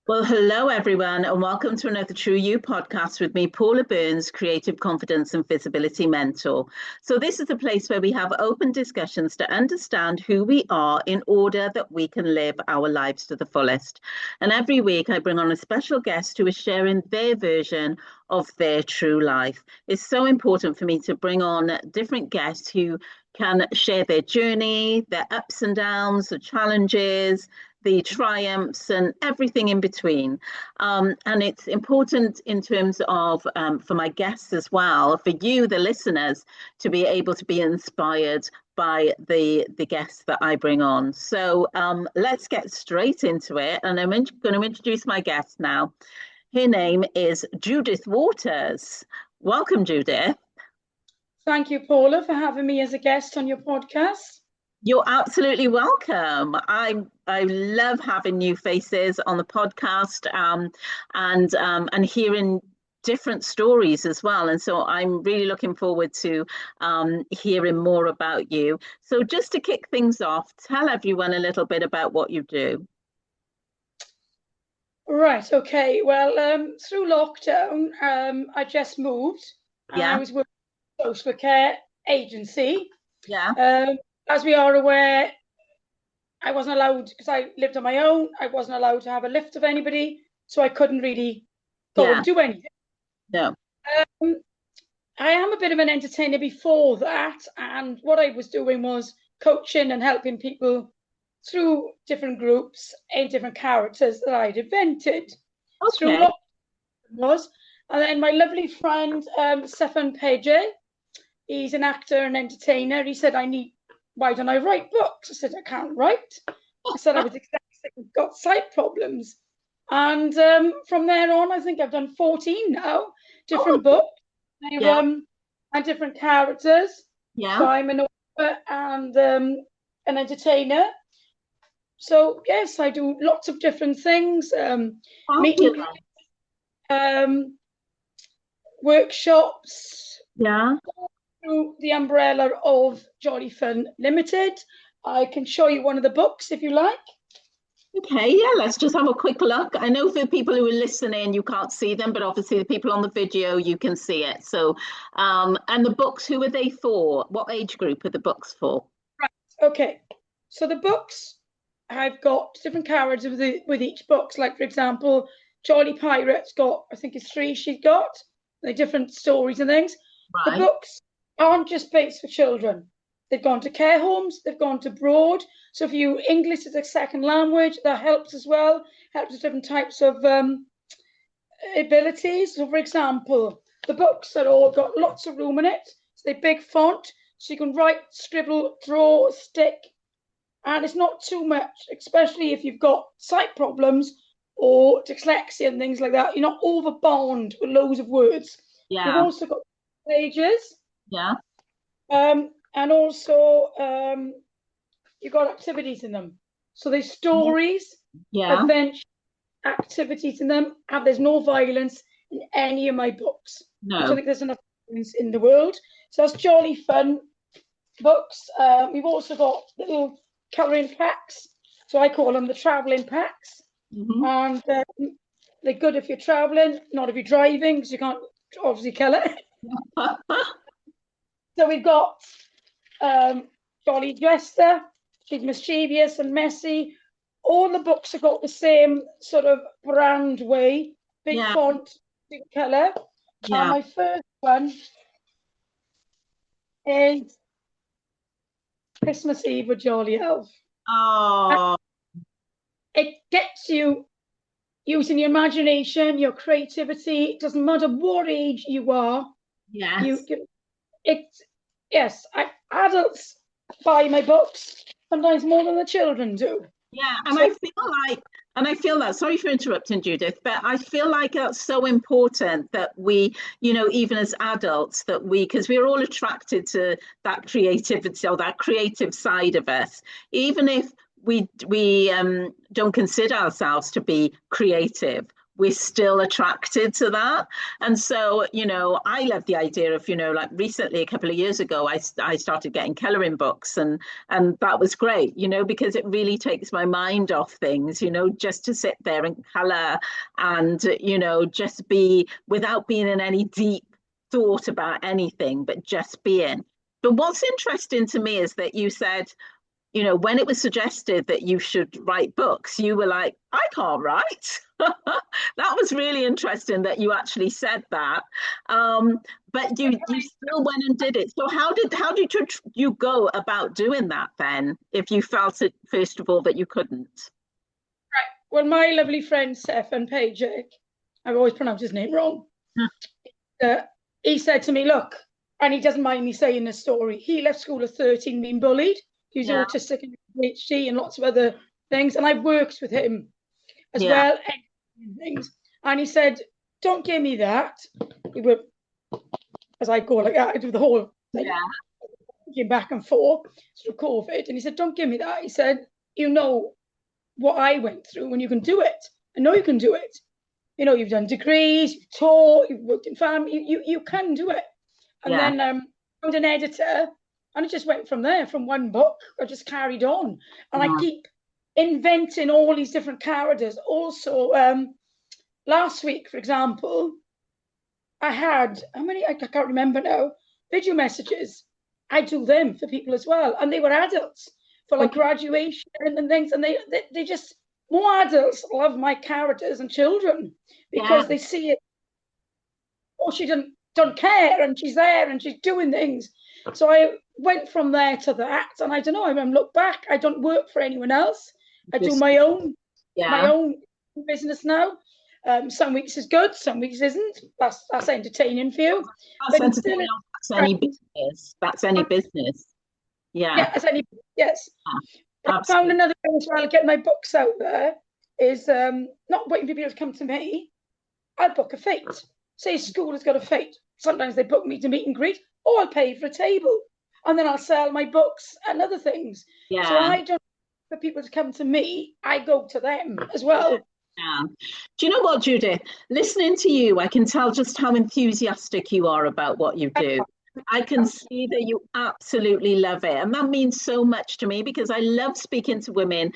Well, hello everyone, and welcome to another True You podcast with me, Paula Burns, Creative Confidence and Visibility Mentor. So, this is a place where we have open discussions to understand who we are in order that we can live our lives to the fullest. And every week, I bring on a special guest who is sharing their version of their true life. It's so important for me to bring on different guests who can share their journey, their ups and downs, the challenges, the triumphs and everything in between. And it's important in terms of, for my guests as well, for you, the listeners, to be able to be inspired by the guests that I bring on. So let's get straight into it. And I'm going to introduce my guest now. Her name is Judith Waters. Welcome, Judith. Thank you, Paula, for having me as a guest on your podcast. You're absolutely welcome. I love having new faces on the podcast and hearing different stories as well. And so I'm really looking forward to hearing more about you. So just to kick things off, tell everyone a little bit about what you do. Right. Okay. Well, through lockdown, I just moved. Yeah. I was working at a social care agency. Yeah. As we are aware, I wasn't allowed, because I lived on my own, I wasn't allowed to have a lift of anybody, so I couldn't really go and do anything. No. I am a bit of an entertainer before that, and what I was doing was coaching and helping people through different groups and different characters that I'd invented. Okay. Through lockdown and then my lovely friend, Stefan Page, he's an actor and entertainer. He said, why don't I write books? I said, I can't write. I said I was exactly got sight problems. And from there on, I think I've done 14 now, different books. And different characters. Yeah. So I'm an author and an entertainer. So yes, I do lots of different things. Meeting, workshops. Yeah. Through the umbrella of Jolly Fun Ltd. I can show you one of the books if you like. Okay, yeah, let's just have a quick look. I know for people who are listening, you can't see them, but obviously the people on the video, you can see it. So, and the books, who are they for? What age group are the books for? Right, okay. So the books, I've got different characters with each book. Like, for example, Jolly Pirate's got, I think it's 3 she's got. They're different stories and things. Right. The books aren't just based for children. They've gone to care homes, they've gone to abroad. So for you, English is a second language, that helps as well, helps with different types of abilities. So for example, the books are all got lots of room in it. So they're big font, so you can write, scribble, draw, stick, and it's not too much, especially if you've got sight problems or dyslexia and things like that. You're not overbound with loads of words. Yeah. You've also got pages. Yeah. And also you've got activities in them. So there's stories, adventure, activities in them, and there's no violence in any of my books. No. I don't think there's enough violence in the world. So that's Jolly Fun books. We've also got little colouring packs. So I call them the travelling packs. Mm-hmm. And they're good if you're travelling, not if you're driving, because you can't obviously colour. So we've got Jolly Jester, she's mischievous and messy. All the books have got the same sort of brand way, big font, big colour. Yeah. And my first one is Christmas Eve with Jolly Elf. Oh. It gets you using your imagination, your creativity. It doesn't matter what age you are. Yes. Adults buy my books sometimes more than the children do. Yeah, and I feel that, sorry for interrupting, Judith, but I feel like that's so important that we, even as adults, because we're all attracted to that creativity or that creative side of us, even if we don't consider ourselves to be creative. we're still attracted to that. And so, I love the idea of, like recently, a couple of years ago, I started getting coloring books, and that was great, because it really takes my mind off things, just to sit there and color and, just be without being in any deep thought about anything, but just being. But what's interesting to me is that you said, when it was suggested that you should write books, you were like, I can't write. That was really interesting that you actually said that. But you still went and did it. So how did you go about doing that then, if you felt it, first of all, that you couldn't? Right. Well, my lovely friend Stefan Page, I've always pronounced his name wrong. He said to me, look, and he doesn't mind me saying this story, he left school at 13 being bullied. He's autistic and ADHD and lots of other things. And I've worked with him as well. And things. And he said, don't give me that. We were, as I go like that, I do the whole thing. Came back and forth through COVID. And he said, don't give me that. He said, you know what I went through and you can do it. I know you can do it. You've done degrees, you've taught, you've worked in family, you can do it. And then I found an editor. And it just went from there, from one book. I just carried on. And I keep inventing all these different characters. Also, last week, for example, I had, how many, I can't remember now, video messages. I do them for people as well. And they were adults for like graduation and things. And they just, more adults love my characters and children because they see it. Oh, she don't care and she's there and she's doing things. So I went from there to that, and I don't know. I look back. I don't work for anyone else. I do my own business now. Some weeks is good, some weeks isn't. That's entertaining for you. That's entertaining. That's any business. That's any business. Yeah. That's any. Yes. I found another way as well to get my books out there is not waiting for people to come to me. I'll book a fete. Say school has got a fete. Sometimes they book me to meet and greet, or I'll pay for a table. And then I'll sell my books and other things. Yeah. So I don't for people to come to me, I go to them as well. Yeah. Do you know what, Judith? Listening to you, I can tell just how enthusiastic you are about what you do. I can see that you absolutely love it. And that means so much to me because I love speaking to women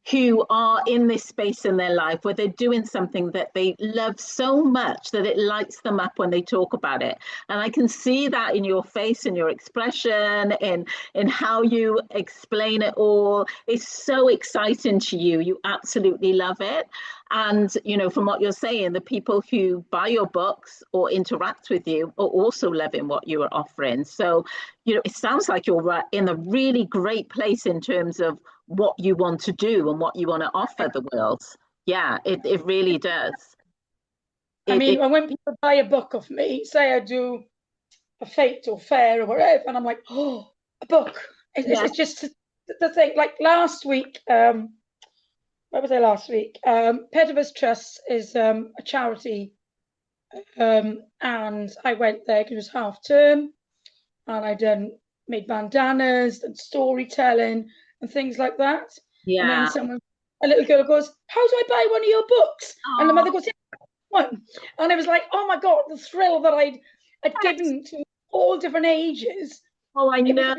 who are in this space in their life where they're doing something that they love so much that it lights them up when they talk about it. And I can see that in your face, in your expression, in how you explain it all. It's so exciting to you. You absolutely love it. And, from what you're saying, the people who buy your books or interact with you are also loving what you are offering. So, it sounds like you're in a really great place in terms of what you want to do and what you want to offer the world. Yeah, it really does. When people buy a book of me, say I do a fete or fair or whatever, and I'm like, oh, a book. It's just the thing. Like last week, where was I last week? Pedivus Trust is a charity, and I went there because it was half term, and I made bandanas and storytelling and things like that. Yeah. And then a little girl goes, how do I buy one of your books? Aww. And the mother goes, yeah, one. And it was like, oh my God, the thrill that I'd given to all different ages. Oh, I know.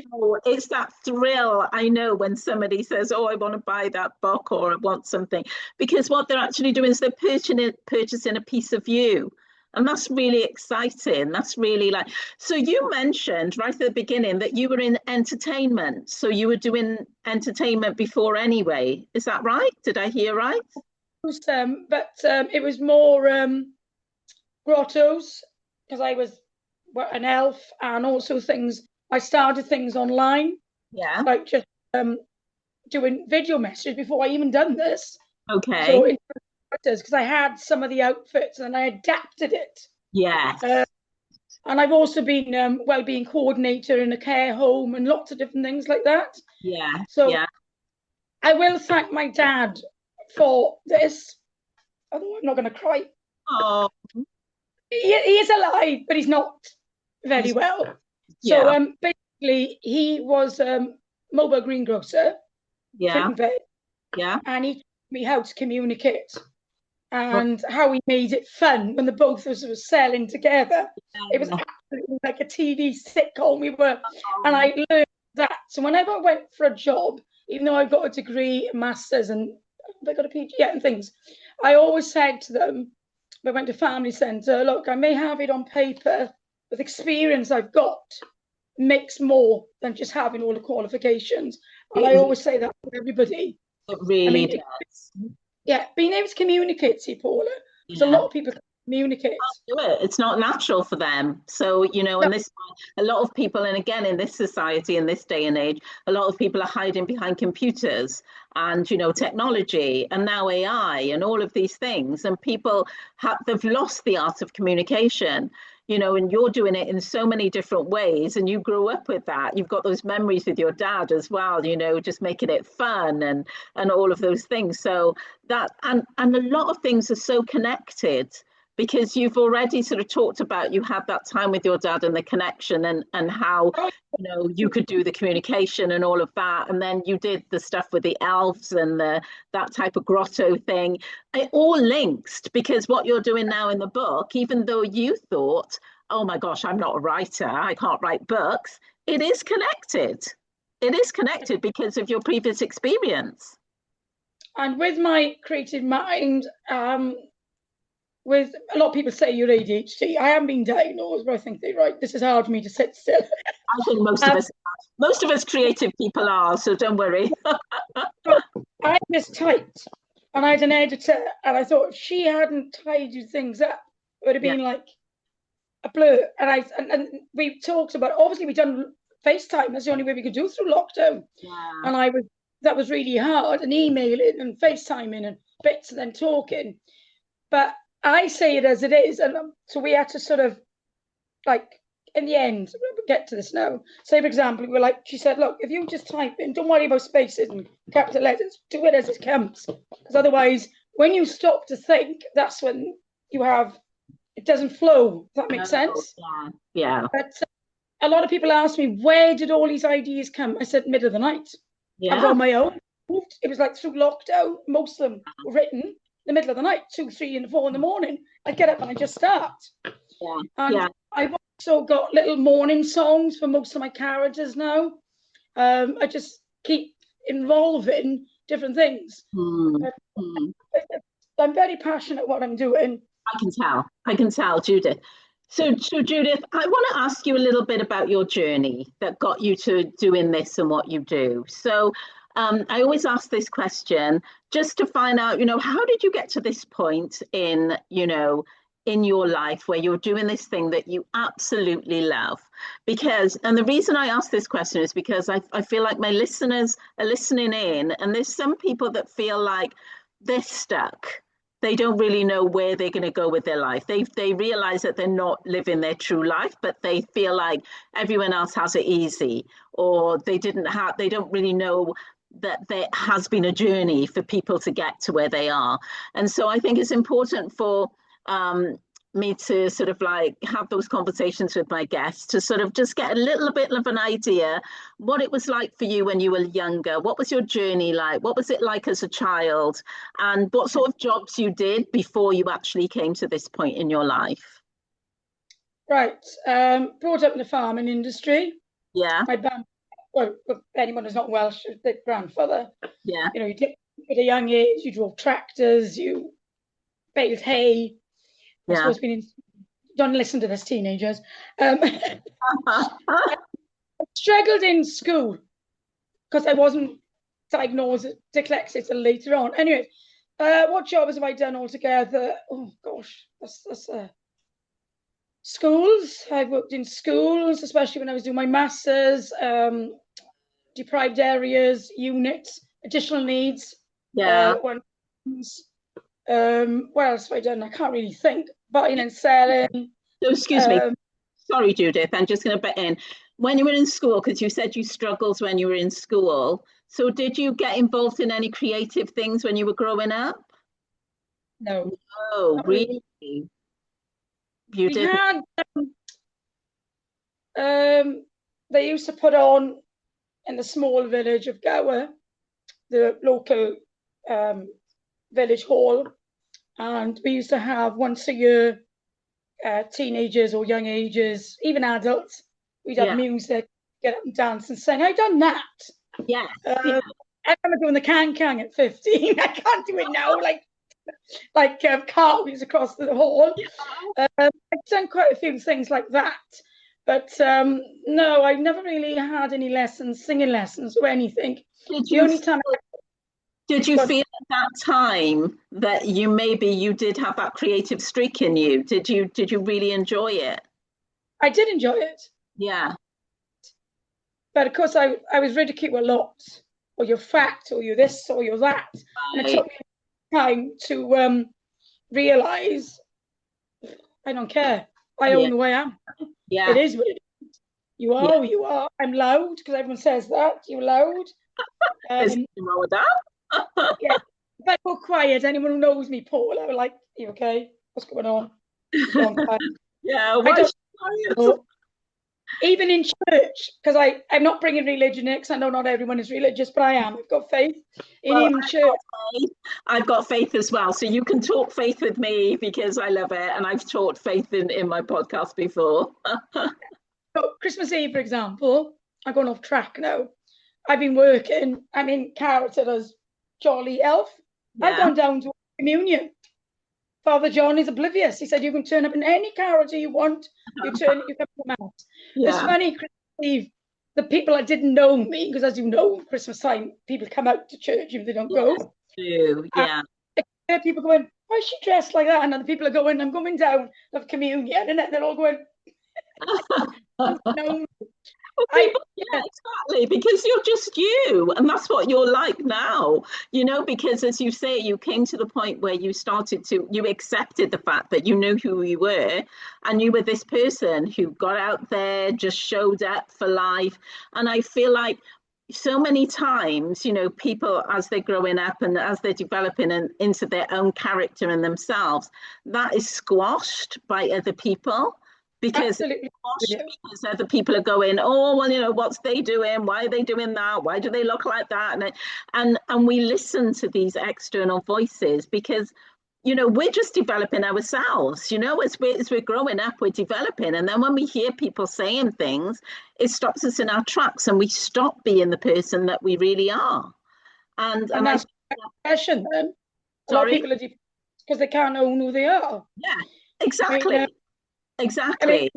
It's that thrill. I know when somebody says, oh, I want to buy that book or I want something, because what they're actually doing is they're purchasing a piece of you. And that's really exciting. That's really so you mentioned right at the beginning that you were in entertainment. So you were doing entertainment before anyway. Is that right? Did I hear right? It was more grottos because I was an elf and also things. I started things online. Yeah. Like just doing video messages before I even done this. Okay. So because I had some of the outfits and I adapted it. Yes. And I've also been well-being coordinator in a care home and lots of different things like that. Yeah. So I will thank my dad for this. Although I'm not going to cry. Oh. He is alive, but he's not very well. Yeah. So basically, he was mobile greengrocer. Yeah. Yeah. And he taught me how to communicate. and how we made it fun when the both of us were selling together. It was absolutely like a TV sitcom. And I learned that. So whenever I went for a job, even though I've got a degree, a master's, and I got a PhD and things, I always said to them, when I went to family centre, look, I may have it on paper, but the experience I've got makes more than just having all the qualifications. And I always say that to everybody. It really does. Yeah, being able to communicate, see, Paula, because a lot of people communicate. Do it. It's not natural for them. So, you know, and a lot of people, and again, in this society, in this day and age, a lot of people are hiding behind computers and, you know, technology and now AI and all of these things. And people they've lost the art of communication, you know, and you're doing it in so many different ways. And you grew up with that. You've got those memories with your dad as well, you know, just making it fun and all of those things. So that, and a lot of things are so connected, because you've already sort of talked about, you had that time with your dad and the connection and how, you know, you could do the communication and all of that. And then you did the stuff with the elves and that type of grotto thing. It all links, because what you're doing now in the book, even though you thought, oh my gosh, I'm not a writer, I can't write books, it is connected. It is connected because of your previous experience. And with my creative mind, with a lot of people say you're ADHD. I haven't been diagnosed, but I think they're right. This is hard for me to sit still. I think most of us creative people are, so don't worry. I just typed, and I had an editor, and I thought if she hadn't tidied things up, it would have been like a blur. And we talked about, obviously we've done FaceTime. That's the only way we could do through lockdown. And that was really hard, and emailing and FaceTiming and bits and then talking. But I say it as it is, and so we had to sort of, like, in the end, we'll get to this now. Say, for example, she said, look, if you just type in, don't worry about spaces and capital letters, do it as it comes. Because otherwise, when you stop to think, that's when it doesn't flow. Does that make sense? Yeah. But a lot of people ask me, where did all these ideas come? I said, middle of the night. I was on my own. It was like through lockdown. Most of them were written the middle of the night, 2, 3, and 4 in the morning. I get up and I just start. I've also got little morning songs for most of my characters now. I just keep involving different things. I'm very passionate what I'm doing. I can tell, Judith. So Judith, I want to ask you a little bit about your journey that got you to doing this and what you do. So I always ask this question just to find out, you know, how did you get to this point in, you know, in your life where you're doing this thing that you absolutely love? Because, and the reason I ask this question is because I feel like my listeners are listening in, and there's some people that feel like they're stuck. They don't really know where they're going to go with their life. They realize that they're not living their true life, but they feel like everyone else has it easy, or they don't really know that there has been a journey for people to get to where they are. And so I think it's important for me to sort of like have those conversations with my guests to sort of just get a little bit of an idea what it was like for you when you were younger. What was your journey like? What was it like as a child? And what sort of jobs you did before you actually came to this point in your life? Right. Brought up in the farming industry. Yeah. My well, anyone who's not Welsh, their grandfather. Yeah. You know, at a young age, you drove tractors, you baled hay. I suppose don't listen to this, teenagers. I struggled in school because I wasn't diagnosed with dyslexia until later on. Anyway, what jobs have I done altogether? Oh gosh, that's schools. I've worked in schools, especially when I was doing my masters. Deprived areas, units, additional needs. What else have I done? I can't really think. Buying and selling. So excuse me. Sorry, Judith. I'm just going to butt in. When you were in school, because you said you struggled when you were in school. So did you get involved in any creative things when you were growing up? No. Oh, really? You didn't? They used to put on in the small village of Gower, the local village hall, and we used to have once a year, teenagers or young ages, even adults, we'd have music, get up and dance and sing. I've done that. Yes. I remember doing the can at 15. I can't do it now, like cartwheels across the hall. I've done quite a few things like that. But no, I've never really had any lessons, singing lessons or anything. Did you feel at that time that you did have that creative streak in you? Did you really enjoy it? I did enjoy it. Yeah. But of course, I was ridiculed a lot. Or you're fat, or you're this, or you're that. Right. And it took me time to realise I don't care. I own the way I am. Yeah. It is what it is. You are who you are. I'm loud because everyone says that. You're loud. There's nothing wrong with that. Yeah. If I go quiet, anyone who knows me, Paul, I will like, you okay? What's going on? Yeah. Even in church, because I'm not bringing religion in, because I know not everyone is religious, but I am. I've got faith in church. I've got faith as well. So you can talk faith with me because I love it. And I've taught faith in my podcast before. So Christmas Eve, for example, I'm going off track now. I've been working. I'm in character as Jolly Elf. Yeah. I've gone down to communion. Father John is oblivious. He said, you can turn up in any character you want. You can come out. Yeah. It's funny, Christmas Eve, the people that didn't know me, because as you know, Christmas time, people come out to church if they don't go. Yeah. And people going, why is she dressed like that? And other people are going, I'm going down of communion. And they're all going, no. Exactly, because you're just you, and that's what you're like now, because as you say, you came to the point where you accepted the fact that you knew who you were, and you were this person who got out there, just showed up for life. And I feel like so many times, people, as they're growing up and as they're developing into their own character and themselves, that is squashed by other people. Because other people are going, oh, well, what's they doing? Why are they doing that? Why do they look like that? And we listen to these external voices because, we're just developing ourselves, as we're growing up, we're developing. And then when we hear people saying things, it stops us in our tracks and we stop being the person that we really are. And that's depression then. A lot of people are because they can't own who they are. Yeah, exactly. Exactly.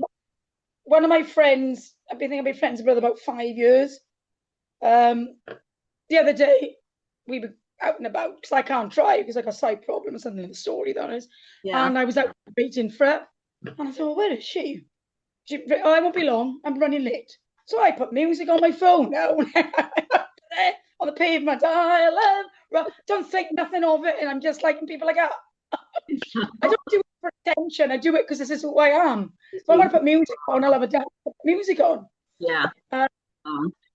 One of my friends, I've been friends with about 5 years. The other day, we were out and about because I can't drive because I got a side problem or something in the story, that is. Yeah. And I was out waiting for her. And I thought, where is she? I won't be long. I'm running late. So I put music on my phone now. There on the pavement. I don't think nothing of it. And I'm just liking people like that. I don't do it for attention. I do it because this is who I am. So I want to put music on. I'll have a dance. Put music on. Yeah.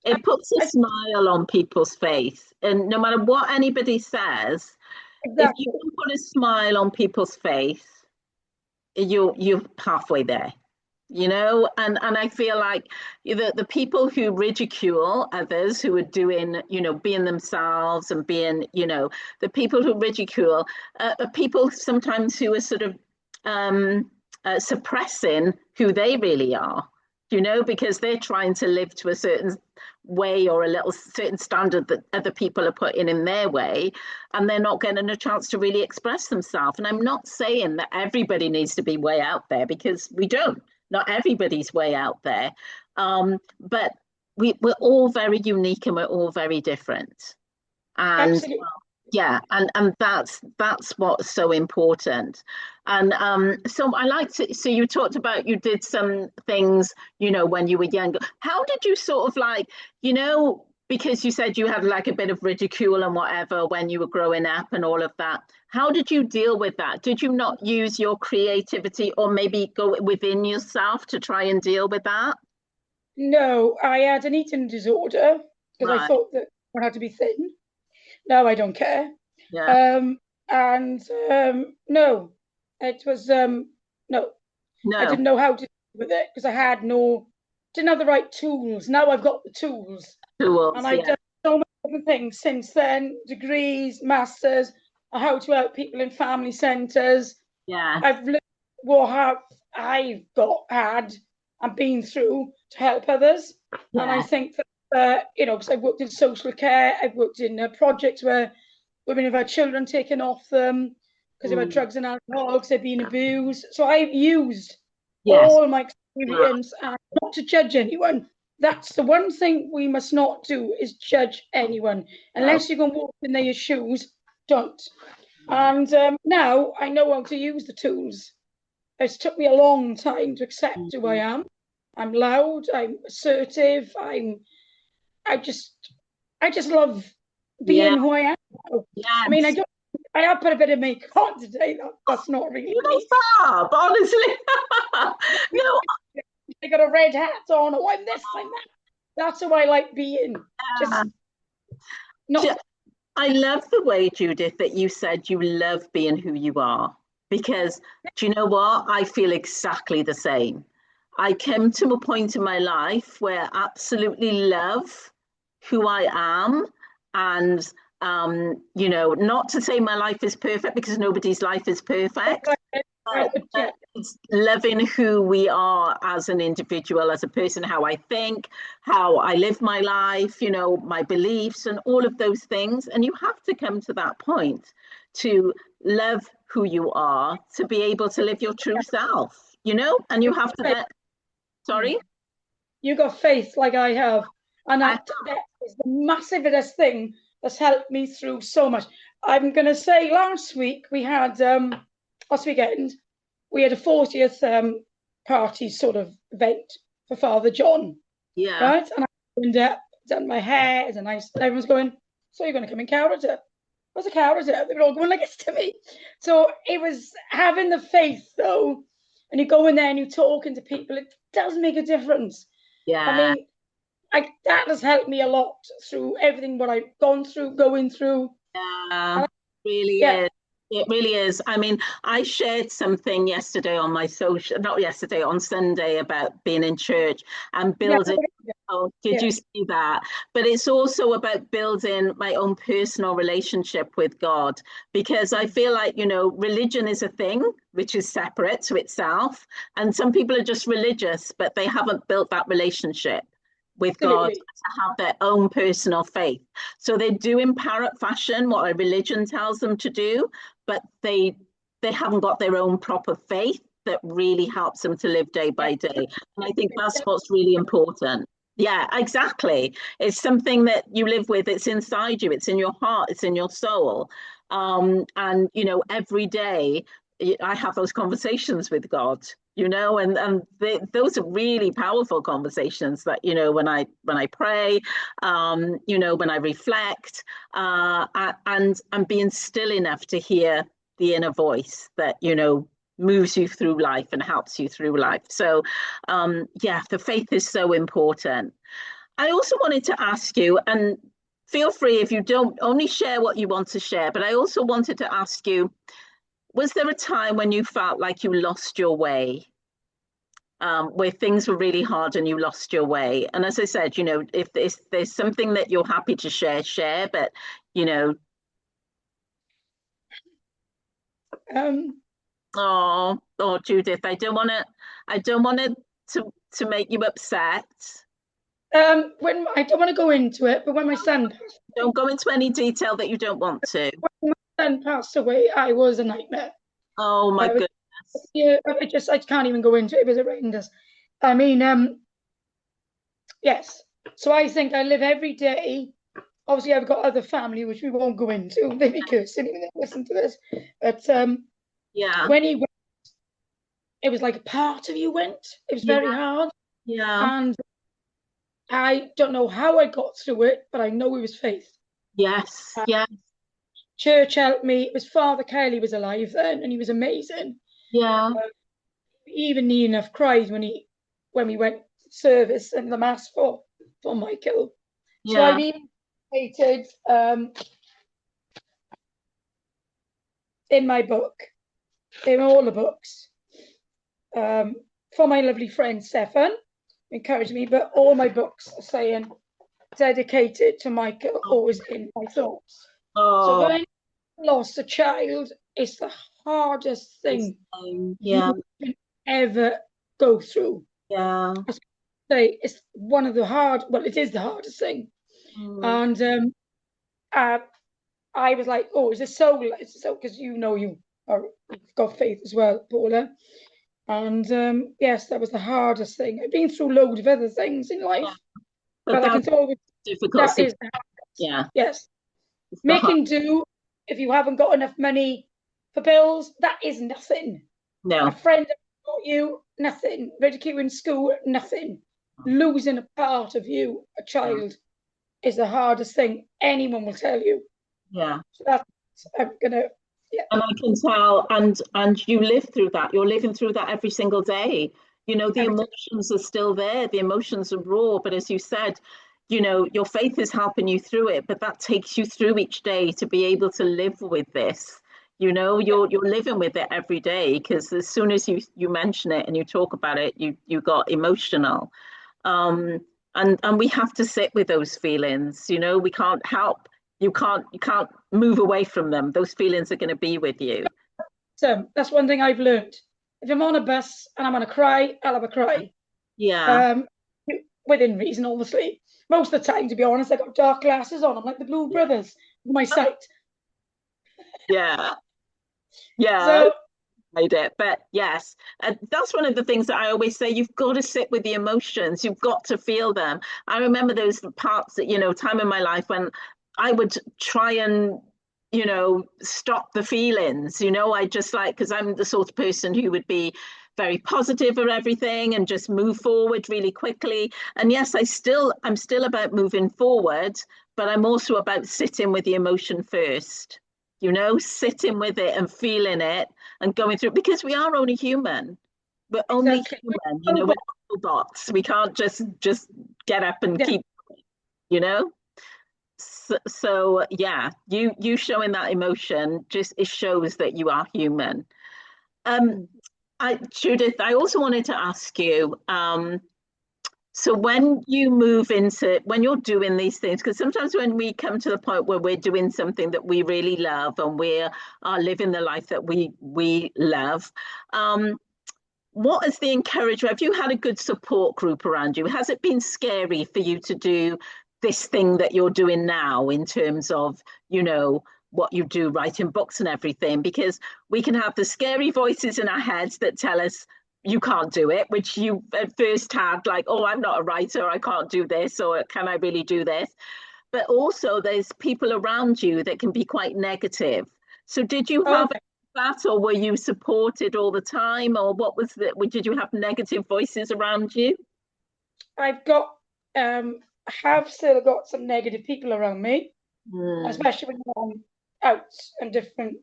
It puts a smile on people's face, and no matter what anybody says, if you can put a smile on people's face, you're halfway there. And I feel like the people who ridicule others who are doing, being themselves and being, the people who ridicule are people sometimes who are sort of suppressing who they really are, because they're trying to live to a certain way or a little certain standard that other people are putting in their way, and they're not getting a chance to really express themselves. And I'm not saying that everybody needs to be way out there, because we don't. Not everybody's way out there, but we're all very unique and we're all very different. And absolutely. And that's what's so important. And so I like to. So you talked about you did some things, when you were younger. How did you sort of like, because you said you had like a bit of ridicule and whatever when you were growing up and all of that. How did you deal with that? Did you not use your creativity or maybe go within yourself to try and deal with that? No, I had an eating disorder because I thought that I had to be thin. No, I don't care. Yeah. No, it was no. I didn't know how to deal with it because I didn't have the right tools. Now I've got the tools. And I've done so many different things since then, degrees, masters. how to help people in family centres. Yeah. I've learned what I've had and been through to help others. Yeah. And I think that, because I've worked in social care, I've worked in projects where women have had children taken off them because they've had drugs and alcohol, because they've been abused. So I've used all my experience, and not to judge anyone. That's the one thing we must not do, is judge anyone. Unless you can walk in their shoes, don't. And now I know how to use the tools. It's took me a long time to accept who I am. I'm loud, I'm assertive, I just love being who I am. Yes. I mean, I have put a bit of makeup on today. That's not really me. Fab, honestly. No, I got a red hat on, or I'm this, I'm that. That's who I like being. I love the way, Judith, that you said you love being who you are, because do you know what? I feel exactly the same. I came to a point in my life where I absolutely love who I am, and not to say my life is perfect, because nobody's life is perfect. But it's loving who we are as an individual, as a person, how I think, how I live my life, my beliefs and all of those things. And you have to come to that point to love who you are, to be able to live your true self, and you have to sorry? You got faith like I have. And that is the massivest thing that's helped me through so much. I'm going to say last weekend, we had a 40th party sort of event for Father John. Yeah. Right? And I opened up, done my hair, it's a nice, everyone's going, so you're going to come in character? What's a character? They were all going like this to me. So it was having the faith, though, and you go in there and you're talking to people, it does make a difference. Yeah. I mean, that has helped me a lot through everything what I've going through. Yeah, it really is. I mean, I shared something yesterday on my on Sunday, about being in church and building. Did you see that? But it's also about building my own personal relationship with God, because I feel like, religion is a thing which is separate to itself. And some people are just religious, but they haven't built that relationship with God to have their own personal faith. So they do in parrot fashion what a religion tells them to do, but they haven't got their own proper faith that really helps them to live day by day. And I think that's what's really important. Yeah, exactly. It's something that you live with. It's inside you. It's in your heart. It's in your soul. And, every day I have those conversations with God, and those are really powerful conversations that, when I pray, when I reflect, and I'm being still enough to hear the inner voice that, moves you through life and helps you through life. So, the faith is so important. I also wanted to ask you, and feel free if you don't only share what you want to share, but I also wanted to ask you, was there a time when you felt like you lost your way, where things were really hard and you lost your way? And as I said, if there's something that you're happy to share, but, Oh, Judith, I don't want to make you upset. When I don't want to go into it, but when my son passed, don't go into any detail that you don't want to. When my son passed away, I was a nightmare. Oh my goodness. Yeah, I can't even go into it. It was horrendous. I mean, yes. So I think I live every day. Obviously, I've got other family which we won't go into. They'd be cursing when they listen to this. But when he went, it was like a part of you went. It was very hard. Yeah. And I don't know how I got through it, but I know it was faith. Yes. Yes. Church helped me. It was Father Kelly was alive then, and he was amazing. Yeah. Even near enough cried when we went to service and the mass for Michael. Yeah. So I've even stated in my book, in all the books, for my lovely friend Stefan, encouraged me, but all my books are saying dedicated to Michael, always in my thoughts. So for lost a child, it's the hardest thing Yeah. you can ever go through. Yeah. I say it's one of the it is the hardest thing. And I was like, oh, is this so? Because you've got faith as well, Paula. And yes, that was the hardest thing. I've been through loads of other things in life, but like that's it's always difficult. that is the hardest. Yeah. Yes. Making do if you haven't got enough money for bills, that is nothing. No. A friend got you, nothing. Ridicule in school, nothing. Losing a part of you, a child, is the hardest thing anyone will tell you. Yeah. So that's I'm gonna. Yeah. And I can tell, and you live through that. You're living through that every single day. You know, the emotions are still there. The emotions are raw. But as you said, you know, your faith is helping you through it. But that takes you through each day to be able to live with this. You know, you're living with it every day, because as soon as you mention it and you talk about it, you got emotional. And we have to sit with those feelings. You know, we can't help. You can't move away from them. Those feelings are going to be with you. So that's one thing I've learned. If I'm on a bus and I'm going to cry, I'll have a cry. Yeah. Within reason, obviously. Most of the time, to be honest, I got dark glasses on. I'm like the Blue Brothers with my sight. Yeah. Yeah. So, made it. But yes, that's one of the things that I always say. You've got to sit with the emotions. You've got to feel them. I remember those parts that, you know, time in my life when I would try and, you know, stop the feelings. You know, I just like, because I'm the sort of person who would be very positive of everything and just move forward really quickly. And yes, I'm still about moving forward, but I'm also about sitting with the emotion first. You know, sitting with it and feeling it and going through it, because we are only human. We're only human. You know, we're not robots. We can't just get up and keep, you know. So yeah, you showing that emotion it shows that you are human. Judith, I also wanted to ask you, so when you're doing these things, because sometimes when we come to the point where we're doing something that we really love and we are living the life that we love, what is the encouragement? Have you had a good support group around you? Has it been scary for you to do this thing that you're doing now in terms of, you know, what you do, writing books and everything? Because we can have the scary voices in our heads that tell us you can't do it, which you at first had, like, oh, I'm not a writer, I can't do this, or can I really do this? But also there's people around you that can be quite negative. So did you have that, or were you supported all the time, or what was it? Did you have negative voices around you? I've got have still got some negative people around me, especially when you're on out on different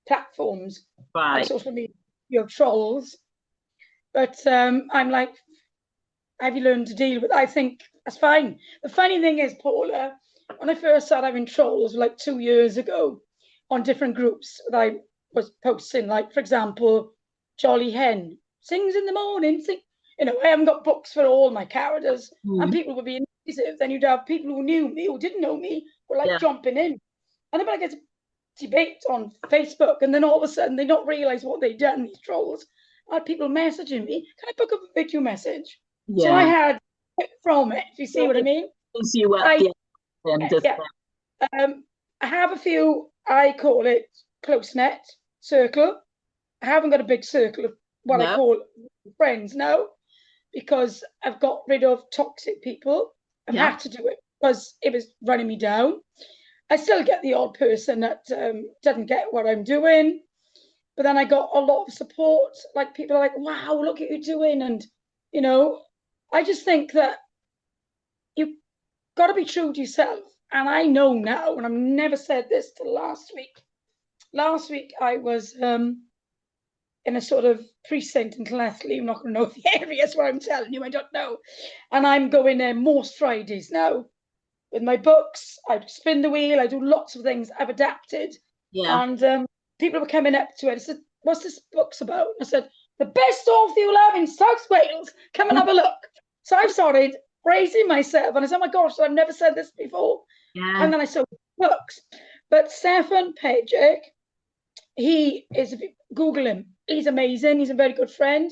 platforms, like social media, your trolls. But I'm like, have you learned to deal with? I think that's fine. The funny thing is, Paula, when I first started having trolls like 2 years ago on different groups that I was posting, like, for example, Jolly Hen sings in the morning, you know, I haven't got books for all my characters, and people would be negative. Then you'd have people who knew me, who didn't know me, were like jumping in. And then I get a debate on Facebook, and then all of a sudden they don't realize what they've done, these trolls. I had people messaging me, can I book up a video message? Yeah. So I had from it, if you see what I mean. I have a few, I call it close net circle. I haven't got a big circle of what I call friends now, because I've got rid of toxic people. I've had to do it because it was running me down. I still get the odd person that doesn't get what I'm doing, but then I got a lot of support. Like, people are like, wow, look at you doing. And, you know, I just think that you've got to be true to yourself. And I know now, and I've never said this till last week. Last week I was in a sort of precinct in Llanelli. I'm not going to know the areas where I'm telling you, I don't know. And I'm going there most Fridays now with my books. I spin the wheel, I do lots of things. I've adapted. Yeah. And people were coming up to it. I said, what's this book's about? I said, the best author you'll have in South Wales. Come and have a look. So I've started praising myself. And I said, oh my gosh, I've never said this before. Yeah. And then I sold books. But Stefan Pajic, he is, Google him. He's amazing. He's a very good friend.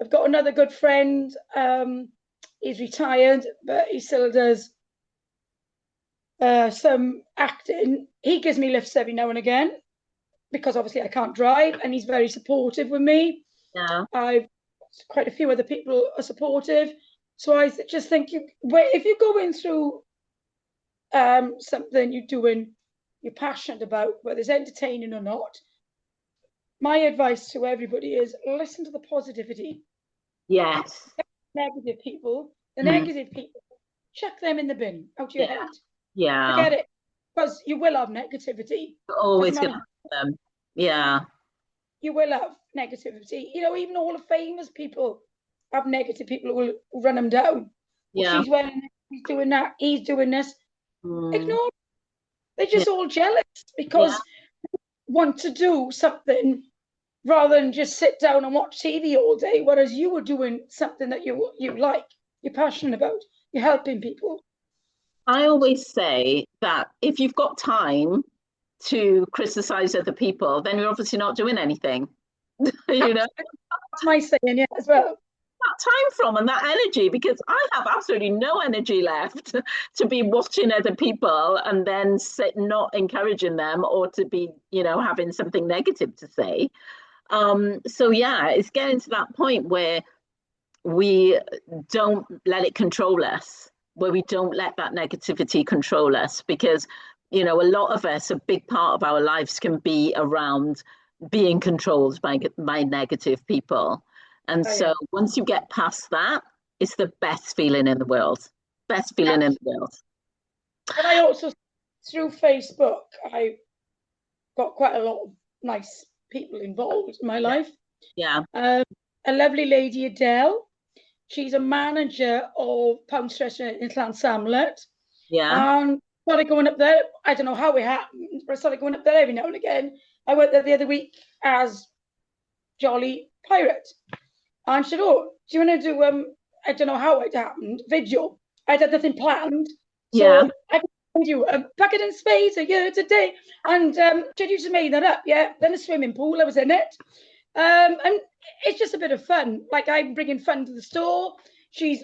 I've got another good friend. He's retired, but he still does some acting. He gives me lifts every now and again because obviously I can't drive, and he's very supportive with me. Yeah. I've quite a few other people are supportive. So I just think if you're going through something you're passionate about, whether it's entertaining or not, my advice to everybody is listen to the positivity. Yes. Negative people, negative people, chuck them in the bin, out your head. Yeah. Forget it, because you will have negativity. You're always going to have them. Yeah. You will have negativity. You know, even all the famous people have negative people who will run them down. Yeah. She's wearing this, he's doing that, he's doing this. Ignore. They're just all jealous because they want to do something rather than just sit down and watch TV all day, whereas you were doing something that you like, you're passionate about, you're helping people. I always say that if you've got time to criticize other people, then you're obviously not doing anything. You know, that's my saying, as well. That time from and that energy, because I have absolutely no energy left to be watching other people and then not encouraging them, or to be, having something negative to say. So yeah, it's getting to that point where we don't let it control us, where we don't let that negativity control us, because a lot of us, a big part of our lives can be around being controlled by negative people. And so once you get past that, it's the best feeling in the world. Best feeling in the world. And I also, through Facebook, I got quite a lot of nice people involved in my life. Yeah. A lovely lady, Adele. She's a manager of Pound Restaurant in Llansamlet. Yeah. And started going up there. I don't know how it happened, but I started going up there every now and again. I went there the other week as Jolly Pirate. And she said, "Oh, do you want to do, I don't know how it happened, video." I had nothing planned. So I can send you a bucket and spades a year today. And she just made that up, Then a swimming pool, I was in it. And it's just a bit of fun. Like, I'm bringing fun to the store. She's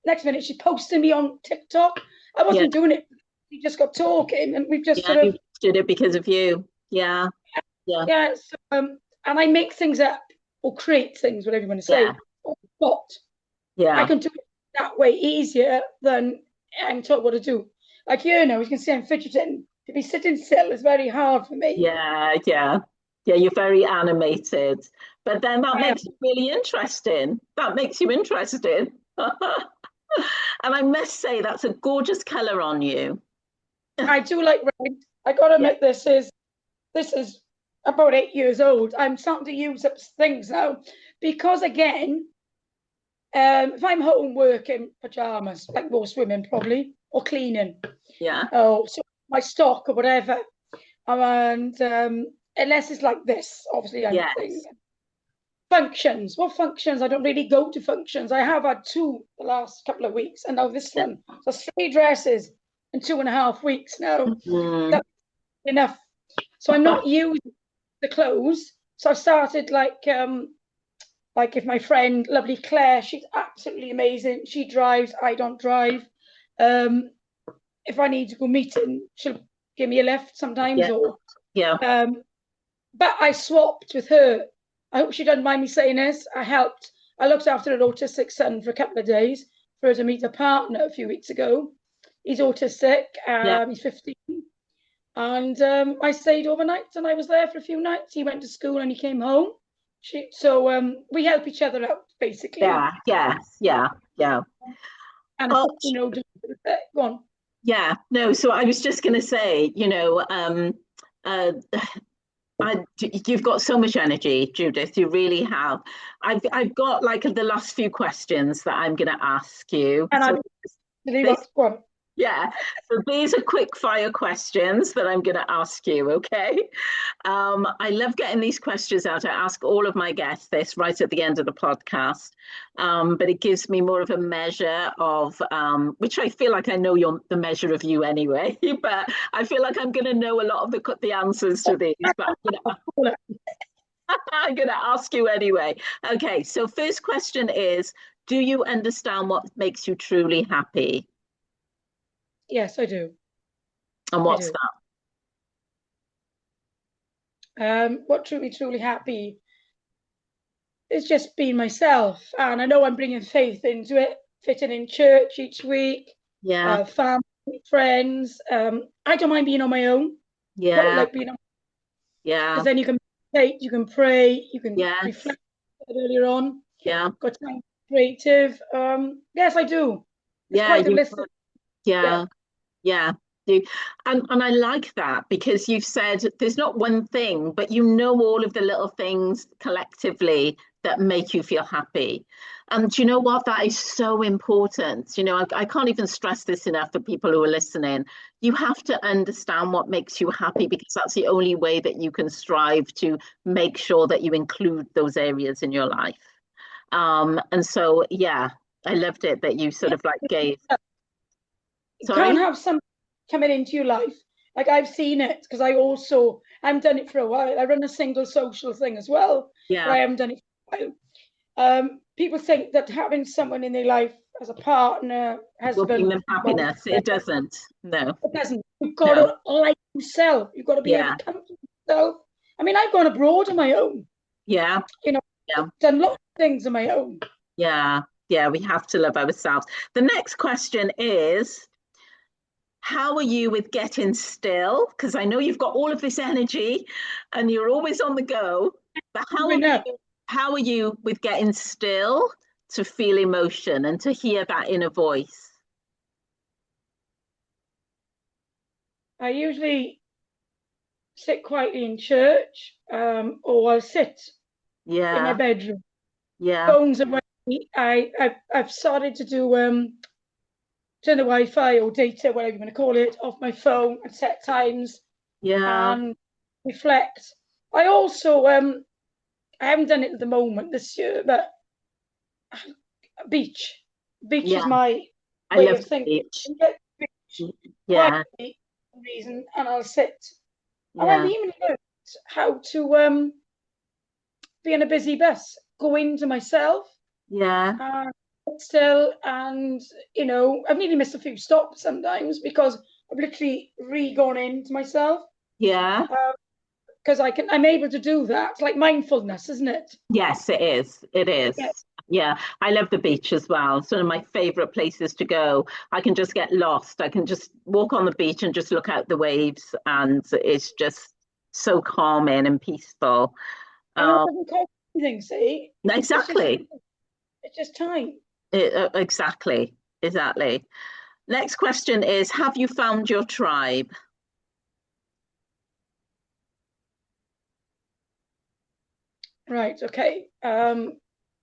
next minute, she's posting me on TikTok. I wasn't doing it. We just got talking, and we've just sort of did it because of you. Yeah. So, and I make things up or create things, whatever you want to say. But I can do it that way easier than I'm told what to do. Like, you can see I'm fidgeting. To be sitting still is very hard for me. Yeah, you're very animated. But then that makes it really interesting. That makes you interesting. And I must say, that's a gorgeous colour on you. I do like red. I got to admit, this is about 8 years old. I'm starting to use up things now because, again, if I'm home working pajamas, like most women probably, or cleaning, so my stock or whatever, and unless it's like this, obviously, I'm thinking. Functions. What functions? I don't really go to functions. I have had 2 the last couple of weeks, and now this one. So 3 dresses in 2.5 weeks now. That's enough. So I'm not using the clothes. So I started like if my friend, lovely Claire, she's absolutely amazing. She drives. I don't drive. If I need to go meeting, she'll give me a lift sometimes. But I swapped with her. I hope she doesn't mind me saying this. I looked after an autistic son for a couple of days for her to meet a partner a few weeks ago. He's autistic. He's 15. And I stayed overnight, and I was there for a few nights. He went to school and he came home. So we help each other out, basically. Yeah. And go on. Yeah, no. So I was just going to say, you've got so much energy, Judith. You really have. I've got like the last few questions that I'm going to ask you. And go on. Yeah. So these are quick fire questions that I'm going to ask you. Okay. I love getting these questions out. I ask all of my guests this right at the end of the podcast, but it gives me more of a measure of which I feel like I know the measure of you anyway. But I feel like I'm going to know a lot of the answers to these. But I'm going to ask you anyway. Okay. So first question is, do you understand what makes you truly happy? Yes, I do. And I what's do. that? What truly happy is just being myself. And I know I'm bringing faith into it, fitting in church each week, Yeah. family, friends. I don't mind being on my own. Quite Yeah. like being on, Yeah. because then you can meditate, you can pray, you can Yes. reflect earlier on. Yeah. Got time creative. Yes, I do. It's Yeah. quite a list. Yeah. Yeah. Yeah. You, and I like that because you've said there's not one thing, but you know all of the little things collectively that make you feel happy. And do you know what? That is so important. I can't even stress this enough for people who are listening. You have to understand what makes you happy because that's the only way that you can strive to make sure that you include those areas in your life. And so, yeah, I loved it that you sort of like gave. You can't Sorry? have something coming into your life. Like I've seen it because I haven't done it for a while. I run a single social thing as well, but Yeah. I haven't done it for a while. People think that having someone in their life as a partner, Will bring them husband, wife, happiness. It doesn't. No, it doesn't. You've got no. to like yourself. You've got to be able Yeah, to come to yourself. I mean, I've gone abroad on my own. yeah, You know, yeah, done lots of things on my own. yeah, yeah. We have to love ourselves. The next question is, how are you with getting still? Because I know you've got all of this energy and you're always on the go. But Moving up. how are you with getting still to feel emotion and to hear that inner voice? I usually sit quietly in church, or I'll sit in my Yeah, bedroom. yeah, Phones away. I've started to do turn the Wi-Fi or data, whatever you want to call it, off my phone and set times yeah, and reflect. I also I haven't done it at the moment this year, but beach. Beach is yeah. my I way love of the thinking. beach. Get beach Yeah, quietly for some reason, and I'll sit. And I've yeah, even learned how to be in a busy bus, go into myself yeah, and sit still, and I've nearly missed a few stops sometimes because I've literally re-gone into myself. yeah. Because I'm able to do that. It's like mindfulness, isn't it? Yes, it is. It Yeah. is. Yeah, I love the beach as well. It's one of my favorite places to go. I can just get lost. I can just walk on the beach and just look out the waves, and it's just so calming and peaceful. And that Um, doesn't cost anything, see? It's just exactly. it's just time. Exactly. Exactly. Next question is, have you found your tribe? Right, okay.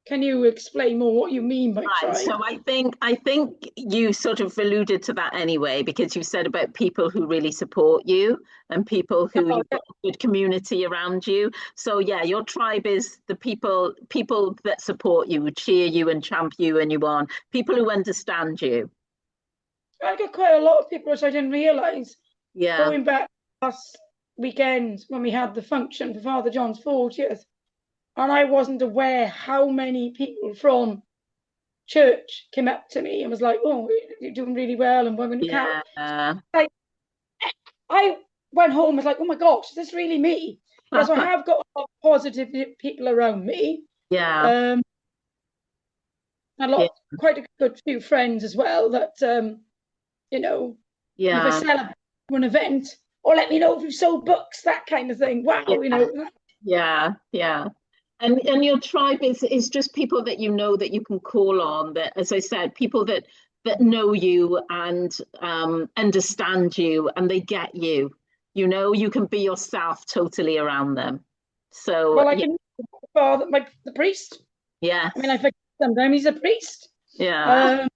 Can you explain more what you mean by Right. tribe? So I think you sort of alluded to that anyway, because you said about people who really support you and people who Oh, you've got a good community around you. So yeah, your tribe is the people that support you, who cheer you and champ you and you on, people who understand you. I got quite a lot of people which I didn't realise. Yeah. Going back last weekend when we had the function for Father John's 40th, and I wasn't aware how many people from church came up to me and was like, "Oh, you're doing really well," and when you count, Yeah. like I went home and was like, "Oh my gosh, is this really me?" Yes, I have got a lot of positive people around me. Yeah. Um, Yeah. quite a good few friends as well that you know, if I Yeah. celebrate an event or let me know if you've sold books, that kind of thing. Wow, Yeah. Yeah. Yeah. And your tribe is just people that you know that you can call on, that, as I said, people that know you and understand you and they get you. You can be yourself totally around them. So well, I yeah, can father the priest. yes, I mean, I forget sometimes he's a priest. yeah, Um,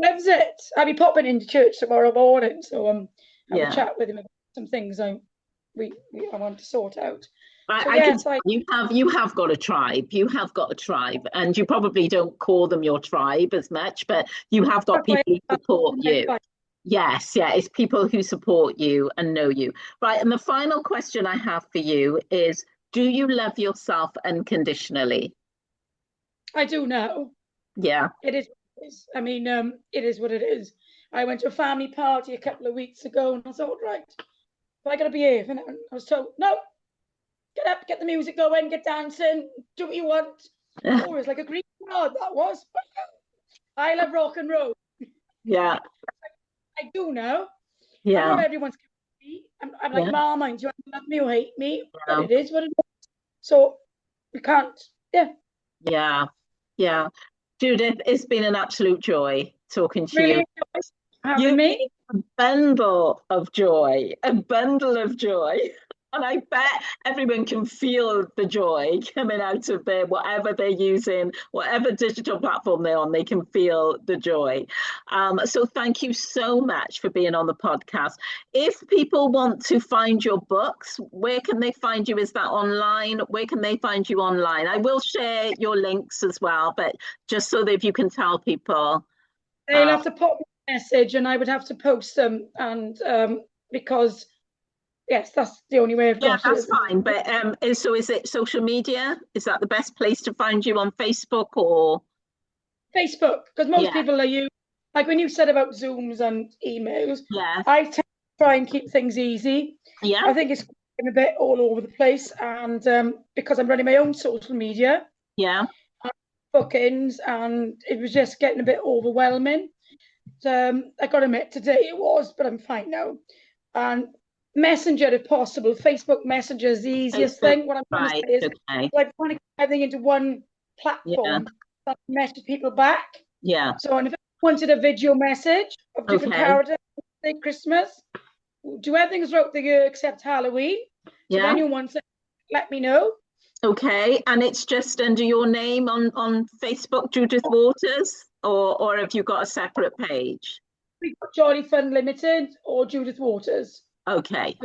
Loves it. I'll be popping into church tomorrow morning, so have Yeah. a chat with him about some things I want to sort out. So I can you have got a tribe. You have got a tribe, and you probably don't call them your tribe as much, but you have got people who support you. Yes, yeah, it's people who support you and know you. Right, and the final question I have for you is, do you love yourself unconditionally? I do know. Yeah. It is. I mean, it is what it is. I went to a family party a couple of weeks ago, and I thought, right, but I got to behave. And I was told, no, get up, get the music going, get dancing, do what you want. Oh, it was like a Greek god, that was. I love rock and roll. Yeah. I do know. Yeah. I'm not everyone's cup of tea. I'm like, Mama, do you want to love me or hate me? Yeah. But it is what it is. So we can't. Yeah. Yeah. Yeah. Judith, it's been an absolute joy talking to Really you. Having me. A bundle of joy, a bundle of joy. And I bet everyone can feel the joy coming out of their whatever they're using, whatever digital platform they're on, they can feel the joy. So thank you so much for being on the podcast. If people want to find your books, where can they find you? Is that online? Where can they find you online? I will share your links as well, but just so that if you can tell people. They'll have to pop me a message and I would have to post them, and because yes, that's the only way I've got. Yeah, that's fine. But so is it social media? Is that the best place to find you, on Facebook or Facebook? Because most people are like when you said about Zooms and emails. Yeah. I tend to try and keep things easy. Yeah. I think it's a bit all over the place, and because I'm running my own social media. Yeah. Bookings, and it was just getting a bit overwhelming. So I got to admit, today it was, but I'm fine now. And Messenger, if possible. Facebook Messenger is the easiest thing. What I'm trying to say is, like, trying to get everything into one platform that message people back. Yeah. So, and if I wanted a video message of different characters, say Christmas, do everything throughout the year except Halloween. So if anyone wants it, let me know. Okay, and it's just under your name on Facebook, Judith Waters, or have you got a separate page? We've got Jolly Fun Ltd or Judith Waters. Okay,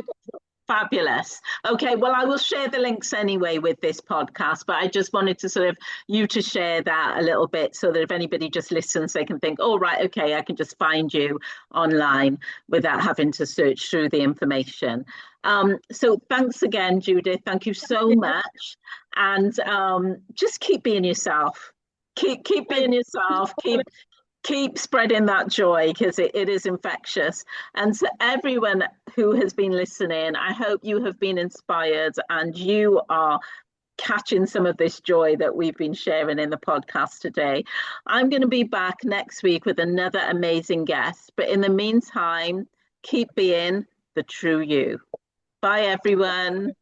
fabulous. Okay, well, I will share the links anyway with this podcast, but I just wanted to sort of you to share that a little bit so that if anybody just listens, they can think, oh, right, okay, I can just find you online without having to search through the information. So thanks again, Judith. Thank you so much. And just keep being yourself. Keep being yourself. Keep spreading that joy, because it is infectious. And to everyone who has been listening, I hope you have been inspired and you are catching some of this joy that we've been sharing in the podcast today. I'm going to be back next week with another amazing guest. But in the meantime, keep being the true you. Bye, everyone.